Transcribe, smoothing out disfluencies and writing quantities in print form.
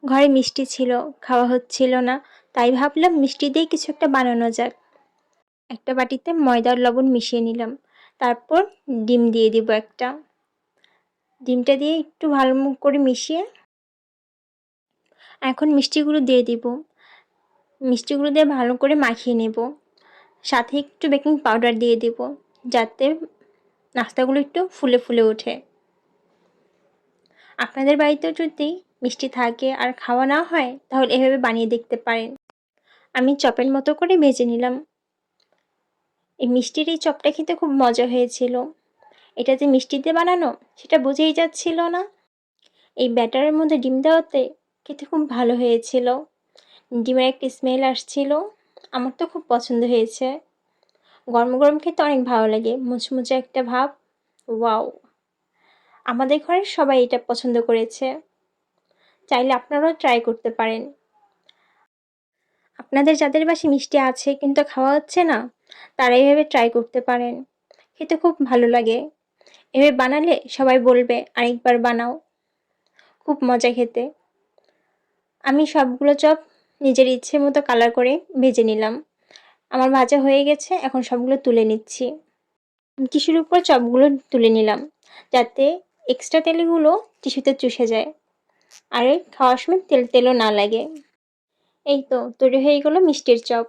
ঘরে মিষ্টি ছিল, খাওয়া হচ্ছিল না, তাই ভাবলাম মিষ্টি দিয়ে কিছু একটা বানানো যাক। একটা বাটিতে ময়দা আর লবণ মিশিয়ে নিলাম, তারপর ডিম দিয়ে দিব একটা। ডিমটা দিয়ে একটু ভালো করে মিশিয়ে এখন মিষ্টিগুলো দিয়ে দিব। মিষ্টিগুলো দিয়ে ভালো করে মাখিয়ে নেব, সাথে একটু বেকিং পাউডার দিয়ে দিব যাতে নাস্তাগুলো একটু ফুলে ফুলে ওঠে। আপনাদের বাড়িতেও যদি মিষ্টি থাকে আর খাওয়া না হয় তাহলে এভাবে বানিয়ে দেখতে পারেন। আমি চপের মতো করে ভেজে নিলাম। এই মিষ্টির এই চপটা খেতে খুব মজা হয়েছিল। এটা যে মিষ্টি দিয়ে বানানো সেটা বোঝাই যাচ্ছিল না। এই ব্যাটারের মধ্যে ডিম দেওয়াতে খেতে খুব ভালো হয়েছিল। ডিমের একটা স্মেল আসছিল, আমার তো খুব পছন্দ হয়েছে। গরম গরম খেতে অনেক ভালো লাগে, মুচমুচে একটা ভাব। ওয়াও! আমাদের ঘরের সবাই এটা পছন্দ করেছে। চাইলে আপনারাও ট্রাই করতে পারেন। আপনাদের যাদের বাসায় মিষ্টি আছে কিন্তু খাওয়া হচ্ছে না, তারা এভাবে ট্রাই করতে পারেন। খেতে খুব ভালো লাগে। এভাবে বানালে সবাই বলবে আরেকবার বানাও। খুব মজা খেতে। আমি সবগুলো চপ নিজের ইচ্ছে মতো কালার করে ভেজে নিলাম। আমার ভাজা হয়ে গেছে, এখন সবগুলো তুলে নিচ্ছি। টিস্যুর উপর চপগুলো তুলে নিলাম যাতে এক্সট্রা তেলগুলো টিস্যুতে চুষে যায় আর খাওয়ার সময় তেল তেলও না লাগে। এই তো তৈরি হয়ে গেল মিষ্টির চপ।